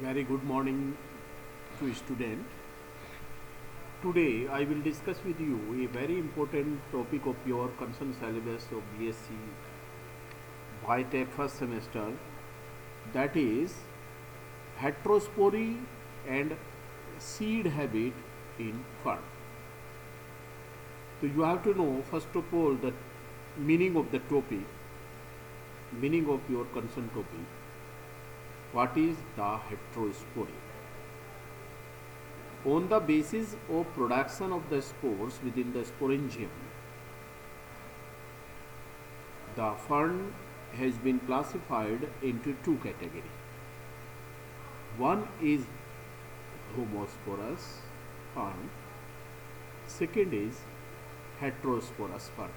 Very good morning to student. Today I will discuss with you a very important topic of your concern syllabus of BSc Biotech first semester, that is heterospory and seed habit in fern. So you have to know first of all the meaning of the topic, meaning of your concern topic. What is the heterospory? On the basis of production of the spores within the sporangium, the fern has been classified into two categories. One is homosporous fern, second is heterosporous fern.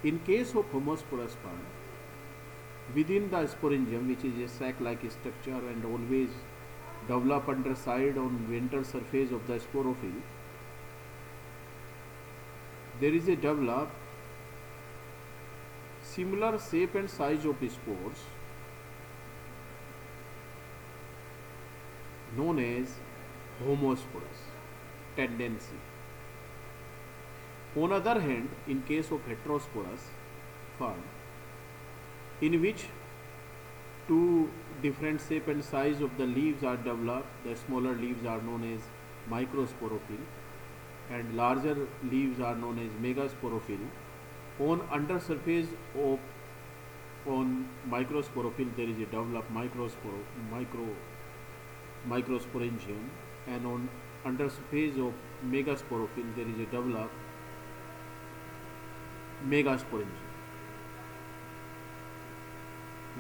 In case of homosporous fern, within the sporangium, which is a sac-like structure and always develop underside on ventral surface of the sporophyll, there is a develop similar shape and size of spores known as homosporous tendency. On other hand, in case of heterosporous fern, in which two different shape and size of the leaves are developed, the smaller leaves are known as microsporophyll and larger leaves are known as megasporophyll. On under surface of microsporophyll there is a developed microsporangium, and on under surface of megasporophyll there is a developed megasporangium.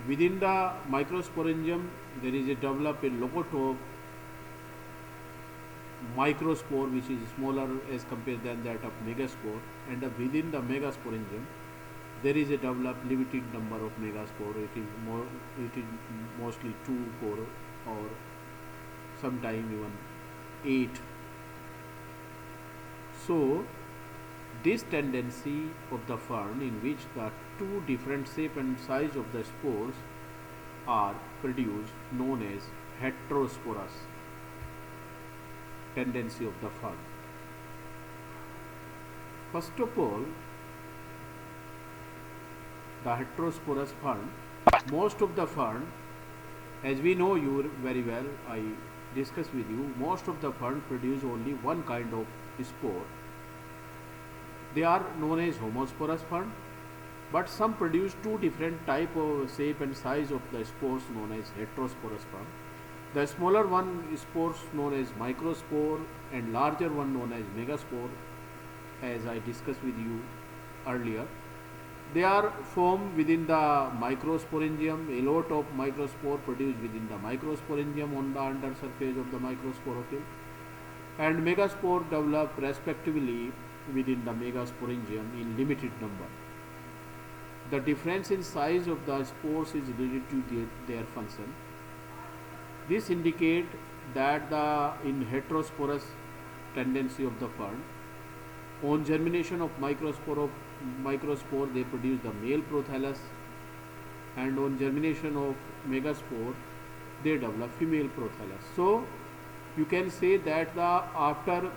Within the microsporangium there is a developed a logotope microspore which is smaller as compared than that of megaspore, and within the megasporangium there is a developed limited number of megaspore. It is mostly 2, 4 or sometime even 8. So this tendency of the fern in which the two different shape and size of the spores are produced known as heterosporous tendency of the fern. First of all, the heterosporous fern, most of the fern, as we know you very well, I discussed with you, most of the fern produce only one kind of spore. They are known as homosporous fern, but some produce two different type of shape and size of the spores known as heterosporous fern. The smaller one spores known as microspore and larger one known as megaspore, as I discussed with you earlier. They are formed within the microsporangium. A lot of microspore produced within the microsporangium on the under surface of the microsporophyll, and megaspore develop respectively within the megasporangium in limited number. The difference in size of the spores is related to their function. This indicates that in heterosporous tendency of the fern, on germination of microspore they produce the male prothallus, and on germination of megaspore they develop female prothallus. So you can say that after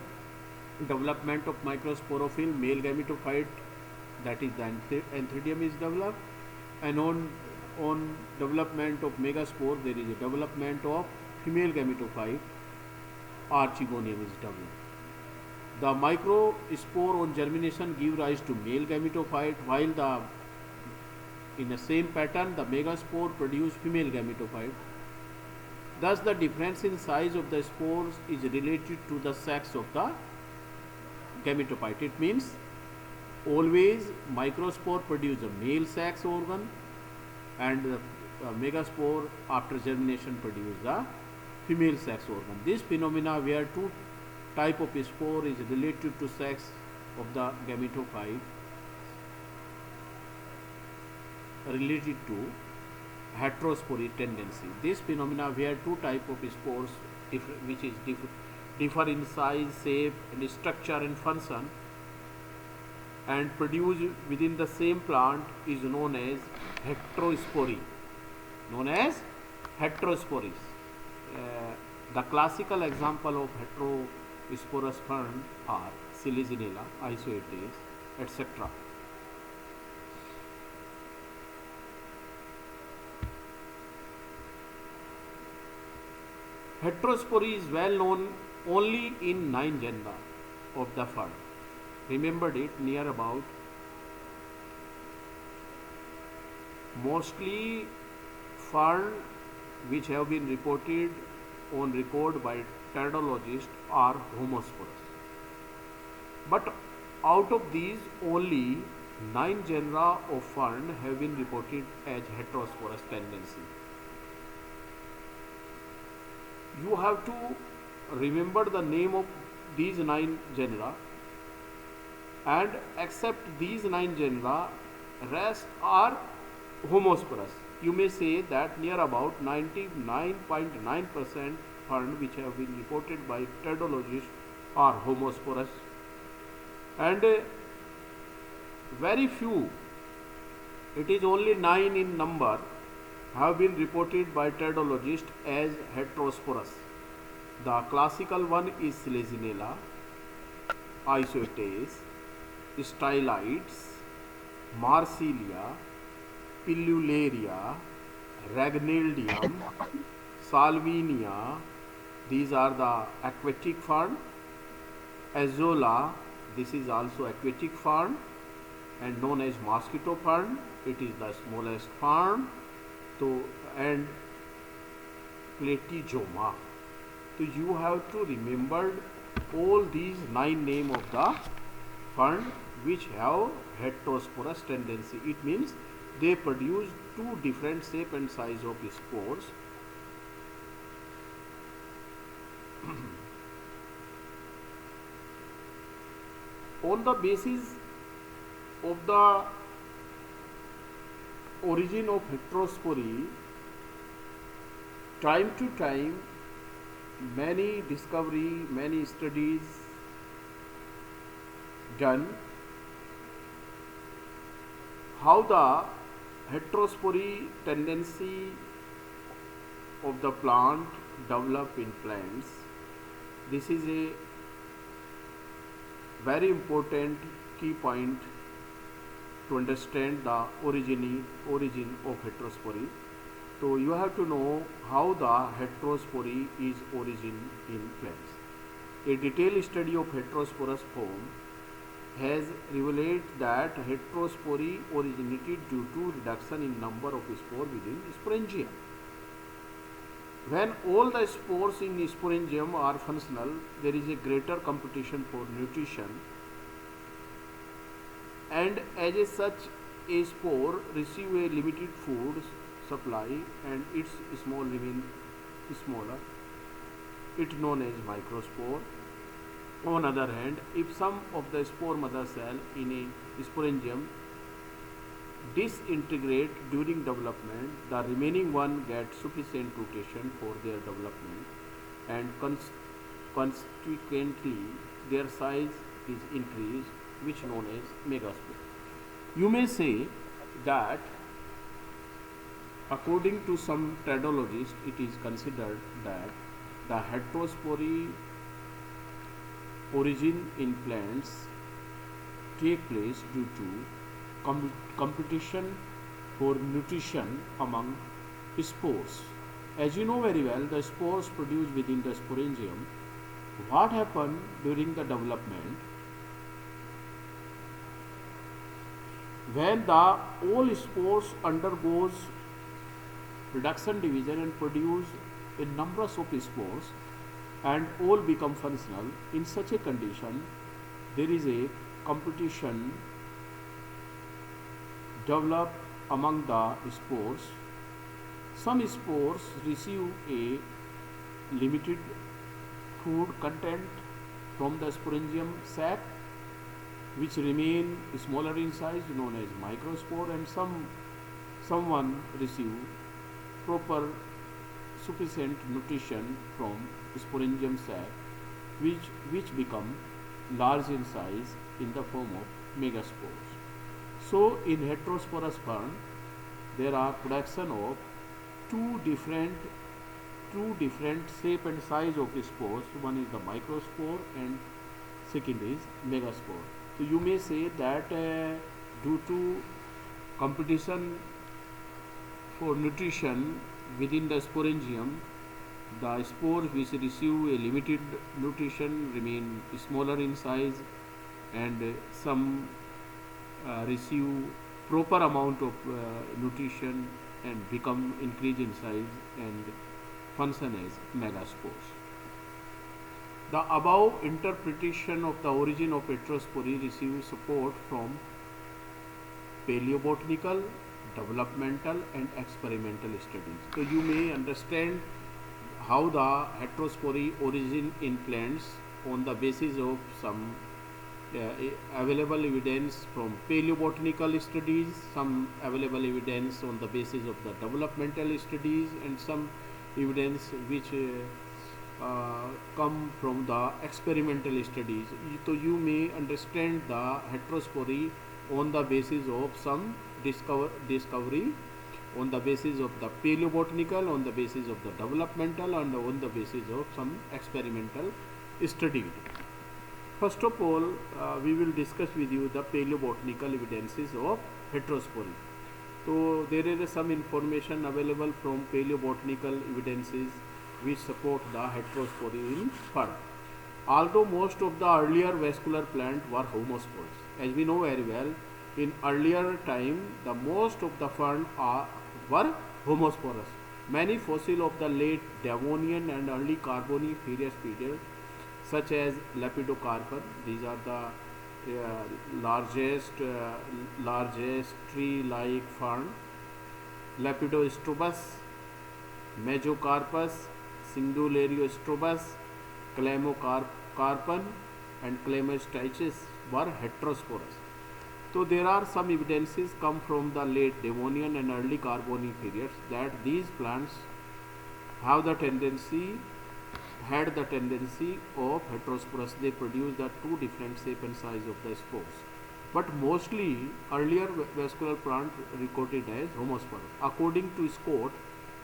development of microsporophyll, male gametophyte, that is the antheridium is developed, and on development of megaspore there is a development of female gametophyte, archegonium is developed. The microspore on germination give rise to male gametophyte, while in the same pattern the megaspore produce female gametophyte. Thus the difference in size of the spores is related to the sex of the gametophyte. It means always microspore produce a male sex organ, and the megaspore after germination produce the female sex organ. This phenomena where two type of spore is related to sex of the gametophyte related to heterospory tendency. This phenomena where two type of spores differ in size, shape and structure and function and produced within the same plant is known as heterospory. Known as heterosporis. The classical example of heterosporous fern are Selaginella, Isoetes, etc. Heterospory is well known only in 9 genera of the fern. Remembered it near about mostly fern which have been reported on record by pteridologists are homosporous. But out of these, only 9 genera of fern have been reported as heterosporous tendency. You have to remember the name of these 9 genera, and except these 9 genera, rest are homosporous. You may say that near about 99.9% fern which have been reported by pteridologists are homosporous, and very few, it is only 9 in number, have been reported by pteridologists as heterosporous. The classical one is Selaginella, Isoetes, Stylites, Marsilia, Pillularia, Ragnaldium, Salvinia. These are the aquatic fern. Azolla, this is also aquatic fern and known as mosquito fern. It is the smallest fern. And Platyjoma. So you have to remember all these 9 names of the fern which have heterosporous tendency. It means they produce 2 different shape and size of spores. On the basis of the origin of heterospory, time to time many discovery, many studies done how the heterospory tendency of the plant develop in plants. This is a very important key point to understand the origin of heterospory. So you have to know how the heterospory is origin in plants. A detailed study of heterosporous form has revealed that heterospory originated due to reduction in number of spores within sporangium. When all the spores in sporangium are functional, there is a greater competition for nutrition, and as such a spore receive a limited food supply and its small remain smaller. It known as microspore. On other hand, if some of the spore mother cell in a sporangium disintegrate during development, the remaining one get sufficient rotation for their development, and consequently their size is increased, which known as megaspore. You may say that according to some pteridologists, it is considered that the heterospory origin in plants take place due to competition for nutrition among spores. As you know very well, the spores produced within the sporangium, what happened during the development? When the all spores undergoes reduction division and produce a number of spores and all become functional, in such a condition there is a competition develop among the spores. Some spores receive a limited food content from the sporangium sac, which remain smaller in size, known as microspore, and someone receive proper sufficient nutrition from sporangium sac, which become large in size in the form of megaspores. So in heterosporous fern, there are production of 2 different two different shape and size of spores. One is the microspore and second is megaspore. So you may say that due to competition for nutrition within the sporangium, the spores which receive a limited nutrition remain smaller in size, and some receive proper amount of nutrition and become increase in size and function as megaspores. The above interpretation of the origin of heterospory receives support from paleobotanical, developmental and experimental studies. So you may understand how the heterospory origin in plants on the basis of some available evidence from paleobotanical studies, some available evidence on the basis of the developmental studies, and some evidence which come from the experimental studies. So you may understand the heterospory on the basis of some discovery, on the basis of the paleobotanical, on the basis of the developmental, and on the basis of some experimental study. First of all, we will discuss with you the paleobotanical evidences of heterospory. So there is some information available from paleobotanical evidences which support the heterospory in fern. Although most of the earlier vascular plants were homosporous, as we know very well, in earlier time the most of the fern were homosporous. Many fossils of the late Devonian and early Carboniferous period, such as Lepidocarpon, these are the largest tree-like fern, Lepidostrobus, Mesocarpus, Singulariostropus, Clamocarpon and Clamostichus were heterosporous. So there are some evidences come from the late Devonian and early Carboniferous that these plants had the tendency of heterosporous. They produce the two different shape and size of the spores. But mostly earlier vascular plant recorded as homosporous. According to Scott,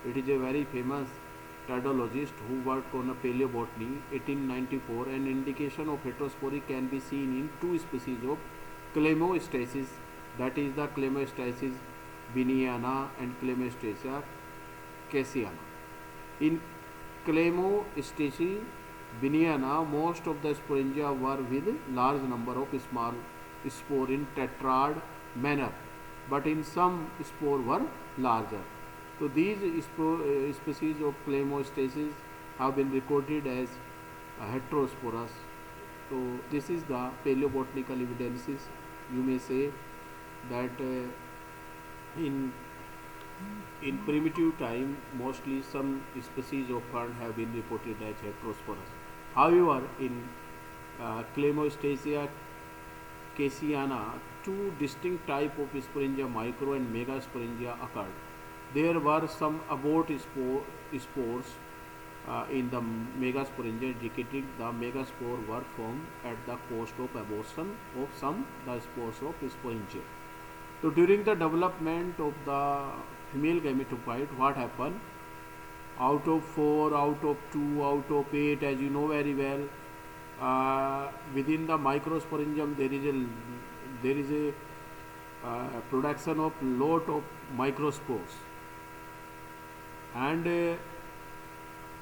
it is a very famous tidologist who worked on a paleobotany, 1894, an indication of heterospory can be seen in two species of Clamostichus, that is the Clamostichus biniana and Clamostichus cassiana. In Clamostichus biniana, most of the sporangia were with large number of small spore in tetrad manner, but in some spore were larger. So these species of Clamostichus have been recorded as heterosporous. So this is the paleobotanical evidences. You may say that in primitive time, mostly some species of fern have been reported as heterosporous. However, in Clamostichus cassiana, two distinct types of sporangia, micro and megasporangia, occurred. There were some abort spores in the megasporangia indicating the megaspore were formed at the cost of abortion of some the spores of sporangia. So during the development of the female gametophyte, what happened? Out of 4, out of 2, out of 8, as you know very well, within the microsporangium there is a production of lot of microspores, and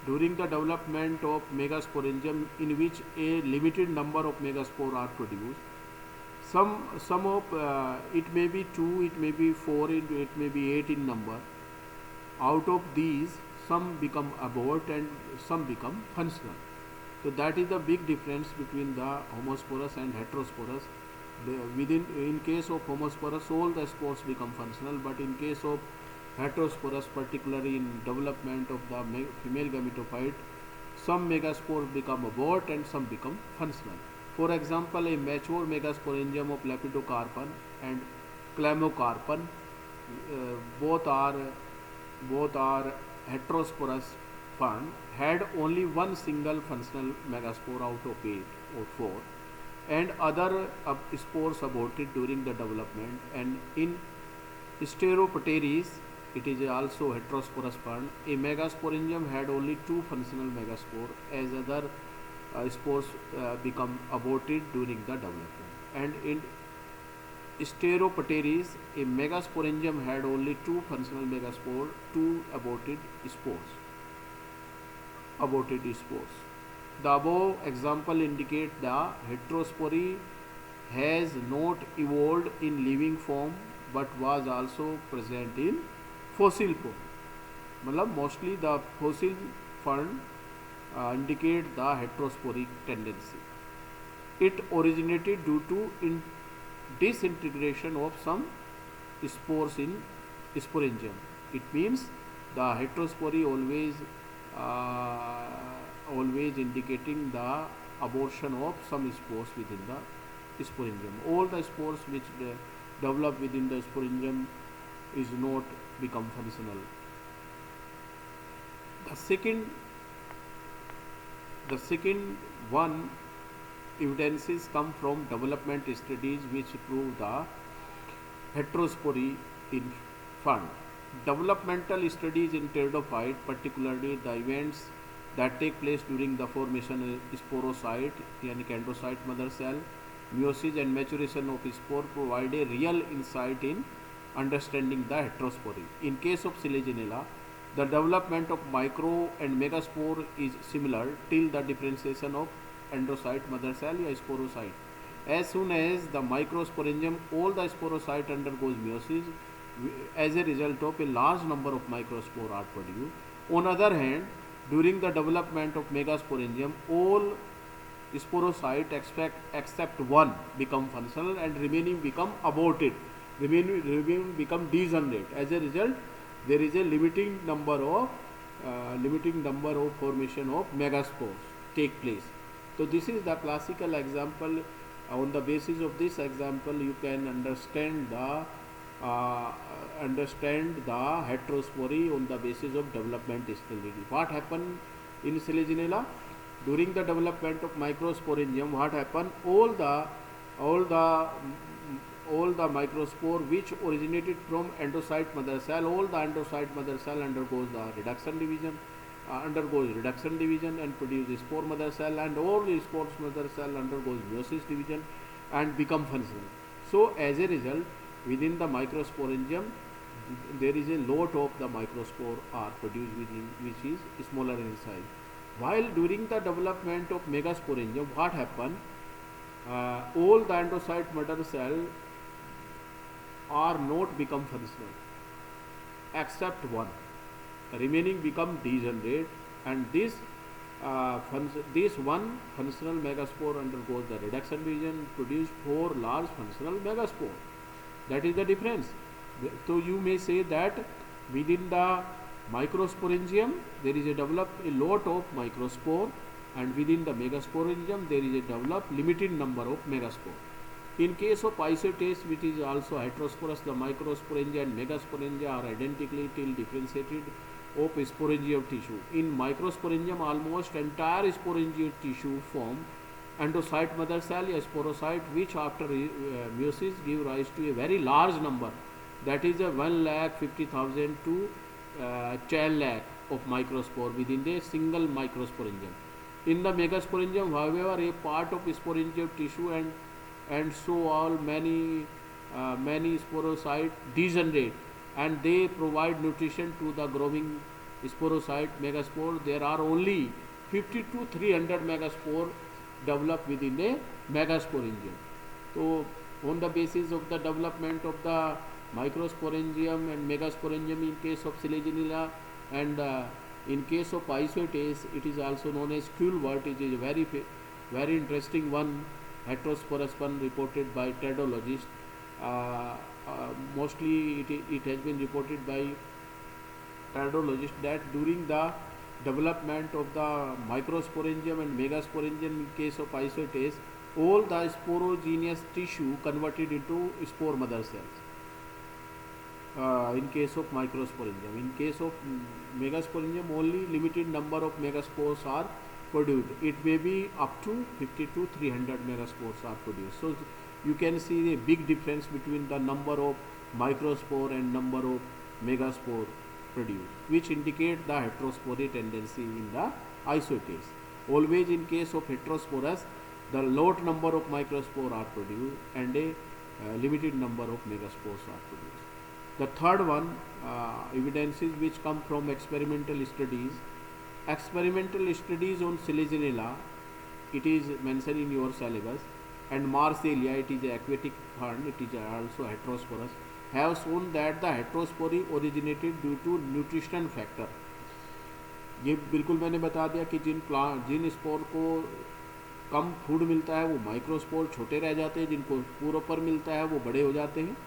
during the development of megasporangium, in which a limited number of megaspore are produced, some of it may be 2, it may be 4, it may be 8 in number. Out of these, some become abort and some become functional. So that is the big difference between the homosporous and heterosporous. In case of homosporous, all the spores become functional, but in case of heterosporous, particularly in development of the female gametophyte, some megaspores become abort and some become functional. For example, a mature megasporangium of Lepidocarpon and Clamocarpon, both are heterosporous fern, had only one single functional megaspore out of 8 or 4, and other spores aborted during the development. And in Steropteris, it is also heterosporous fern. A megasporangium had only two functional megaspore, as other spores become aborted during the development. And in Steropteris, a megasporangium had only two functional megaspore, two aborted spores. The above example indicate the heterospory has not evolved in living form but was also present in fossil form. मतलब mostly the fossil fern indicate the heterosporic tendency. It originated due to disintegration of some spores in sporangium. It means the heterospory always indicating the abortion of some spores within the sporangium. All the spores which develop within the sporangium is not become functional. The second one evidences come from development studies which prove the heterospory in fern. Developmental studies in pteridophyte, particularly the events that take place during the formation of sporocyte and chondrocyte mother cell, meiosis and maturation of spore, provide a real insight in understanding the heterospory. In case of Selaginella, the development of micro and megaspore is similar till the differentiation of androcyte mother cell or sporocyte. As soon as the microsporangium, all the sporocyte undergoes meiosis. As a result of a large number of microspore are produced. On other hand, during the development of megasporangium, all sporocyte except one become functional and remaining become aborted, remaining become degenerate. As a result, there is a limiting number of formation of megaspores take place. So this is the classical example. On the basis of this example, you can understand the heterospory on the basis of development stability. What happened in Selaginella? During the development of microsporangium, what happened? All the microspore which originated from endocyte mother cell, all the endocyte mother cell undergoes the reduction division, and produces spore mother cell, and all the spore mother cell undergoes meiosis division and become functional. So as a result, within the microsporangium, there is a lot of the microspore are produced within, which is smaller in size. While during the development of megasporangium, what happened? All the endocyte mother cell are not become functional, except one. Remaining become degenerate, and this one functional megaspore undergoes the reduction division, produce 4 large functional megaspore. That is the difference. So you may say that within the microsporangium there is a lot of microspore, and within the megasporangium there is a developed limited number of megaspore. In case of Isoetes, which is also heterosporous, the microsporangia and megasporangia are identically till differentiated of sporangial tissue. In microsporangium, almost entire sporangial tissue form endocyte mother cell, a sporocyte, which after meiosis give rise to a very large number, that is a 1,50,000 to 10 lakh of microspore within the single microsporangium. In the megasporangium, however, a part of sporangial tissue and so all many sporocyte degenerate, and they provide nutrition to the growing sporocyte megaspore. There are only 50 to 300 megaspore developed within a megasporangium. So on the basis of the development of the microsporangium and megasporangium in case of Selaginella, and in case of Isoetes, it is also known as Culvert. It is a very interesting one, heterosporous one reported by pteridologists. Mostly it has been reported by pteridologists that during the development of the microsporangium and megasporangium in case of Isoetes, all the sporogenous tissue converted into spore mother cells. In case of microsporangium, in case of megasporangium, only limited number of megaspores are produced. It may be up to 50 to 300 megaspores are produced. So you can see a big difference between the number of microspore and number of megaspore produced, which indicate the heterospory tendency in the isocase. Always in case of heterosporous, the lot number of microspore are produced and a limited number of megaspores are produced. The third one, evidences which come from experimental studies. Experimental studies on Selaginella, it is mentioned in your syllabus, and Marsillia, it is an aquatic fern, it is also heterosporous, have shown that the heterospory originated due to nutrition factor. ये बिल्कुल मैंने बता दिया कि जिन spore को कम food मिलता है वो माइक्रोस्पोर छोटे रह जाते हैं, जिनको पूरा पर मिलता है वो बड़े हो जाते हैं,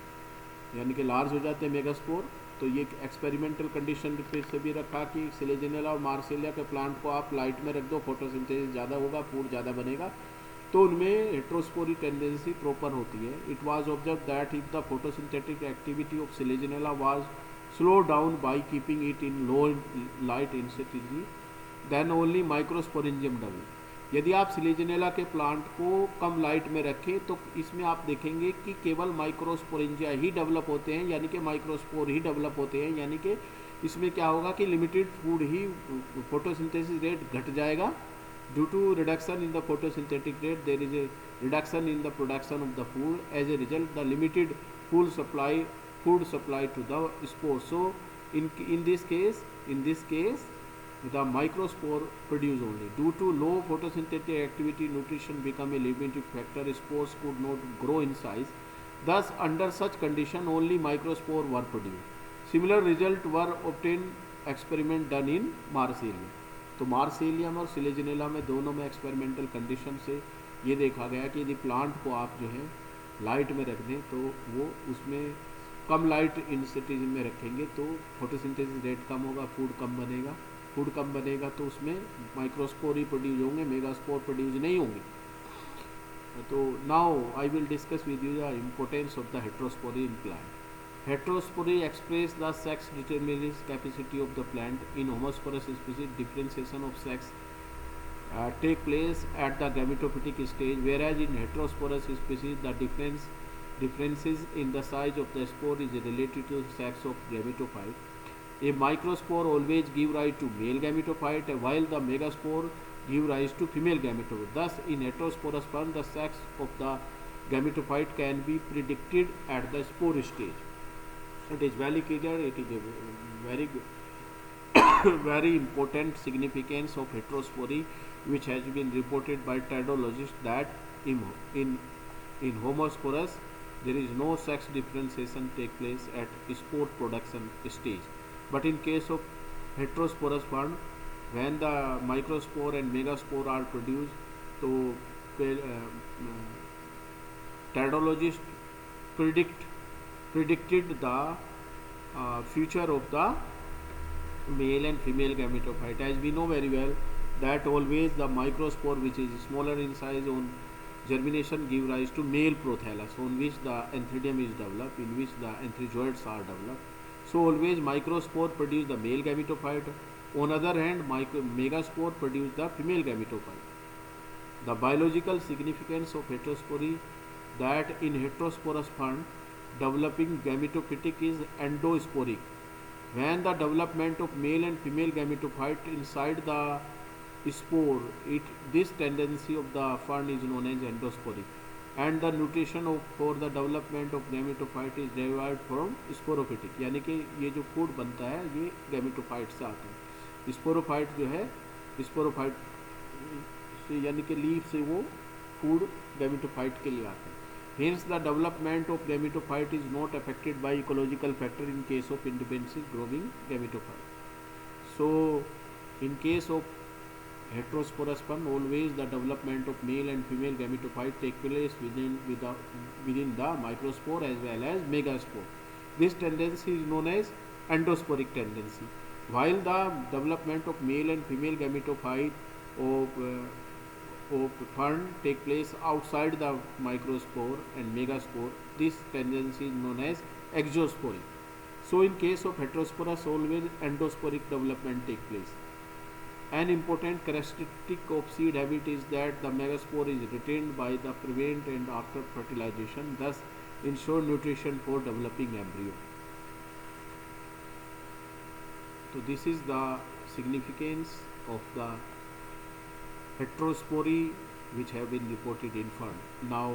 यानी कि लार्ज हो जाते हैं मेगास्पोर। तो ये एक्सपेरिमेंटल कंडीशन से भी रखा कि सिलेजिनेला और मार्सिलिया के प्लांट को आप लाइट में रख दो, फोटोसिंथेसिस ज़्यादा होगा, फूड ज़्यादा बनेगा, तो उनमें हेट्रोस्पोरी टेंडेंसी प्रॉपर होती है। It was observe that if the photosynthetic activity of Selaginella was slow down by keeping it in low light intensity then only microsporangium develop. यदि आप सिलेजिनेला के प्लांट को कम लाइट में रखें तो इसमें आप देखेंगे कि केवल माइक्रोस्पोरेंजिया ही डेवलप होते हैं, यानी कि माइक्रोस्पोर ही डेवलप होते हैं, यानी कि इसमें क्या होगा कि लिमिटेड फूड ही फोटोसिंथेसिस रेट घट जाएगा। Due to reduction in the photosynthetic rate there is a reduction in the production of the food, as a result the limited food supply to the spore. So in this case the microspore produce only. Due to low photosynthetic activity, nutrition become a limiting factor. Spores could not grow in size. Thus, under such condition, only microspore were produced. Similar result were obtained experiment done in Marsillium. तो मार्सिलियम और Selaginella में दोनों में experimental condition से ये देखा गया कि यदि प्लांट को आप जो है लाइट में रख दें तो वो उसमें कम लाइट इंटेंसिटी में रखेंगे तो फोटोसिंथेसिस रेट कम होगा, फूड कम बनेगा तो उसमें माइक्रोस्पोर ही प्रोड्यूस होंगे, मेगास्पोर प्रोड्यूस नहीं होंगे। तो now I will discuss with you the importance of the heterospory in plant. Heterospory express the sex determinist capacity of the plant. In homosporous species, differentiation of sex take place at the gametophytic stage, whereas in heterosporous species, the differences in the size of the spore is related to the sex of gametophyte. A microspore always give rise to male gametophyte, while the megaspore give rise to female gametophyte. Thus, in heterosporous plant, the sex of the gametophyte can be predicted at the spore stage. It is very clear, it is a very very important significance of heterospory, which has been reported by tridologists that in homosporous there is no sex differentiation take place at spore production stage. But in case of heterosporous plant, when the microspore and megaspore are produced, so tridologists predicted the future of the male and female gametophyte. As we know very well that always the microspore, which is smaller in size, on germination give rise to male prothallus on which the antheridium is developed, in which the antherozoids are developed. So always microspore produce the male gametophyte. On other hand, megaspore produce the female gametophyte. The biological significance of heterospory, that in heterosporous fern developing gametophytic is endosporic. When the development of male and female gametophyte inside the spore, this tendency of the fern is known as endosporic, and the nutrition for the development of gametophyte is derived from sporophytic. यानी कि ये जो food बनता है ये gametophyte से आता है। स्पोरोफाइट जो है स्पोरोफाइट से यानी कि लीफ से वो फूड gametophyte के लिए आता है। Hence, the development of gametophyte is not affected by ecological factor in case of independently growing gametophyte. So, in case of heterosporous fern, always the development of male and female gametophyte take place within the microspore as well as megaspore. This tendency is known as endosporic tendency, while the development of male and female gametophyte of fern take place outside the microspore and megaspore. This tendency is known as exosporic. So in case of heterosporous, always endosporic development take place. An important characteristic of seed habit is that the megaspore is retained by the prevent and after fertilization, thus ensure nutrition for developing embryo. So this is the significance of the heterospory which have been reported in fern. Now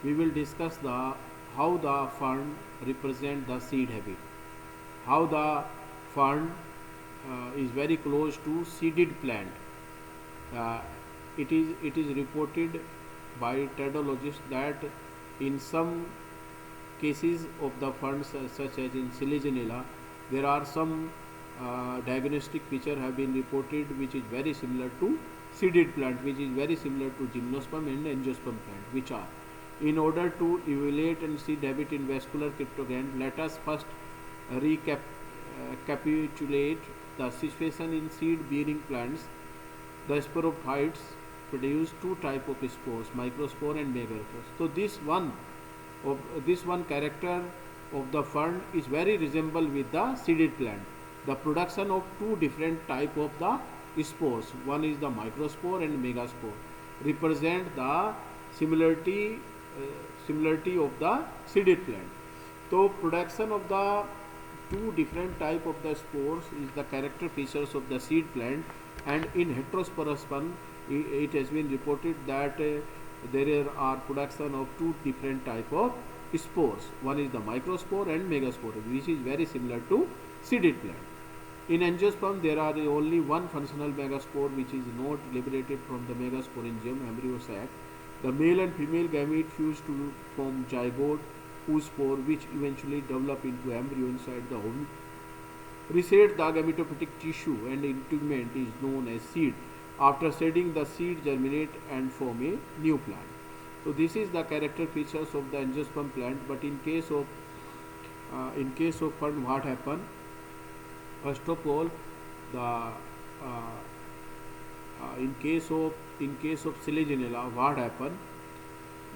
we will discuss the how the fern represent the seed habit. How the fern is very close to seeded plant. Uh, it is reported by tradologists that in some cases of the ferns such as in Selaginella, there are some diagnostic feature have been reported which is very similar to seeded plant, which is very similar to gymnosperm and angiosperm plant, which are in order to evaluate and seed habit in vascular cryptogam, let us first recapitulate the situation in seed bearing plants. The sporophytes produce two type of spores, microspore and megaspore. So this one character of the fern is very resemble with the seeded plant. The production of two different type of the spores, one is the microspore and megaspore, represent the similarity of the seeded plant. So production of the two different type of the spores is the character features of the seed plant, and in heterosporous fern it has been reported that there are production of two different type of spores. One is the microspore and megaspore, which is very similar to seeded plant. In angiosperm, there are only one functional megaspore which is not liberated from the megasporangium embryo sac. The male and female gamete fuse to form zygote oospore, which eventually develop into embryo inside the ovum. Reset the gametophytic tissue and integument is known as seed. After shedding, the seed germinate and form a new plant. So this is the character features of the angiosperm plant. But in case of fern, what happen? First of all, the in case of Selaginella, what happen?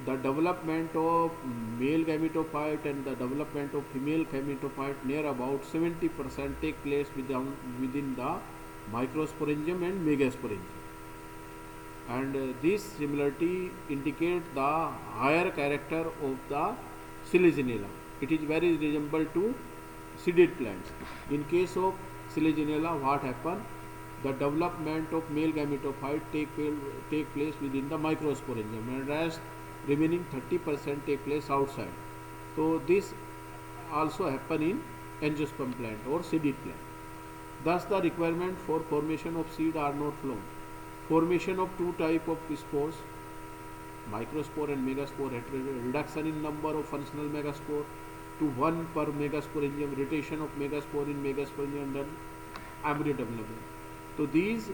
The development of male gametophyte and the development of female gametophyte near about 70% take place within the microsporangium and megasporangium. And this similarity indicate the higher character of the Selaginella. It is very resemble to seeded plants. In case of Selaginella, what happen? The development of male gametophyte take place within the microsporangium, and rest remaining 30% take place outside. So this also happen in angiosperm plant or seeded plant. Thus the requirement for formation of seed are not flown. Formation of two type of spores, microspore and megaspore, reduction in number of functional megaspore to one per megasporangium, rotation of megaspore in megasporangium, then embryo development. So these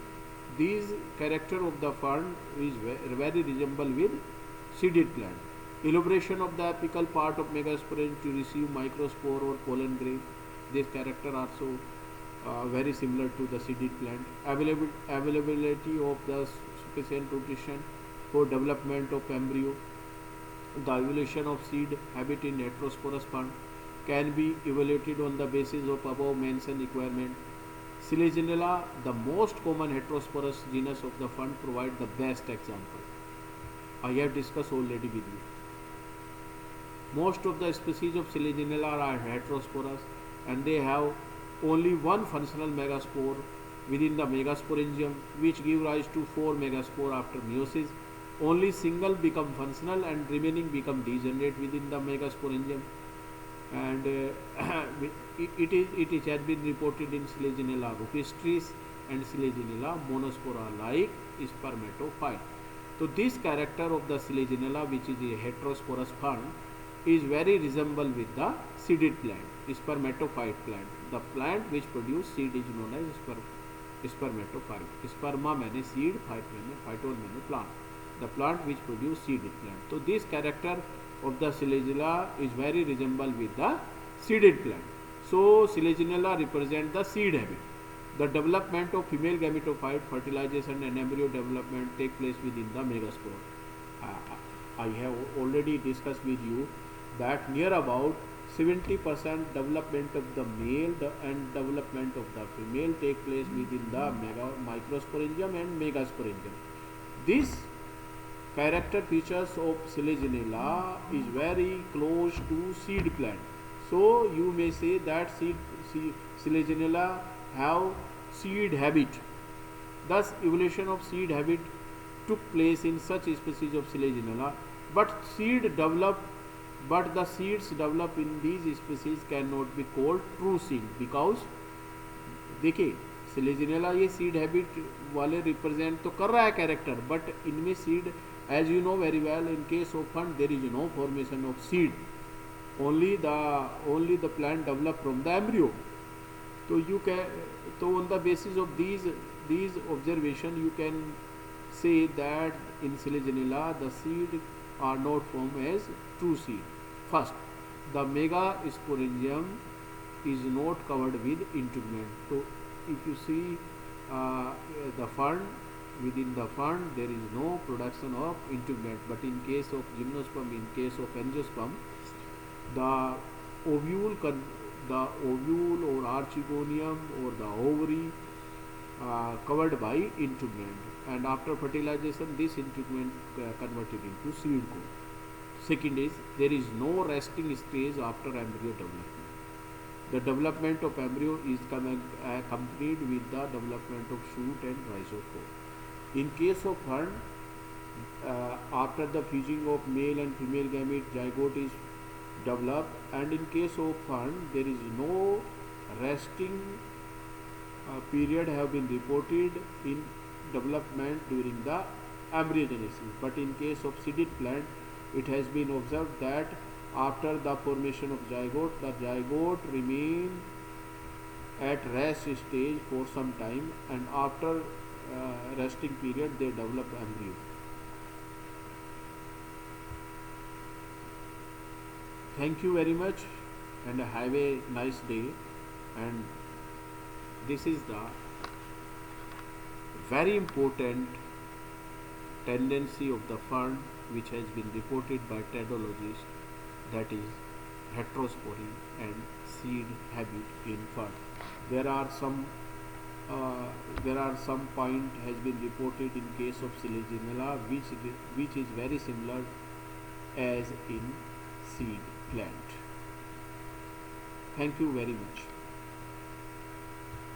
character of the fern is very resemble with seeded plant. Elaboration of the apical part of megasporangium to receive microspore or pollen grain. This character also very similar to the seeded plant. Availability of the sufficient nutrition for development of embryo. The evaluation of seed habit in heterosporous fern can be evaluated on the basis of above mentioned requirement. Selaginella, the most common heterosporous genus of the fern, provide the best example. I have discussed already with you. Most of the species of Selaginella are heterosporous and they have only one functional megaspore within the megasporangium, which give rise to 4 megaspore after meiosis. Only single become functional and remaining become degenerate within the megasporangium. And it has been reported in Selaginella rupestris and Selaginella monospora like spermatophyte. So this character of the Selaginella, which is a heterosporous fern, is very resemble with the seeded plant, spermatophyte plant. The plant which produce seed is known as spermatophyte. Sperma मैंने seed, phyte मैंने phyton मैंने plant. The plant which produce seeded plant. So this character of the Selaginella is very resemble with the seeded plant. So Selaginella represent the seed habit. The development of female gametophyte, fertilization and embryo development take place within the megaspore. I have already discussed with you that near about 70% development of the male and development of the female take place within the microsporangium and megasporangium. This character features of Selaginella is very close to seed plant. So you may say that Selaginella have seed habit. Thus, evolution of seed habit took place in such species of Selaginella, but the seeds developed in these species cannot be called true seed because देखिए Selaginella ये seed habit वाले represent तो कर रहा है character, but इनमें seed as you know very well in case of fund there is no formation of seed, only the plant develop from the embryo. So you can, so on the basis of these observation you can say that in Selaginella the seed are not formed as true seed. First, the megasporangium is not covered with integument. So if you see the fern, within the fern there is no production of integument, but in case of gymnosperm, in case of angiosperm, the ovule or archegonium or the ovary covered by integument, and after fertilization this integument converted into seed coat. Second is there is no resting stage after embryo development. The development of embryo is accompanied with the development of shoot and rhizospore. In case of fern, after the fusing of male and female gamete, zygote is developed, and in case of fern there is no resting period have been reported in development during the embryogenesis. But in case of seeded plant, it has been observed that after the formation of zygote, the zygote remain at rest stage for some time, and after resting period they develop embryo. Thank you very much and have a nice day. And this is the very important tendency of the fern which has been reported by tedologists, that is heterospory and seed habit in fern. There are some point has been reported in case of Selaginella which is very similar as in seed plant. Thank you very much.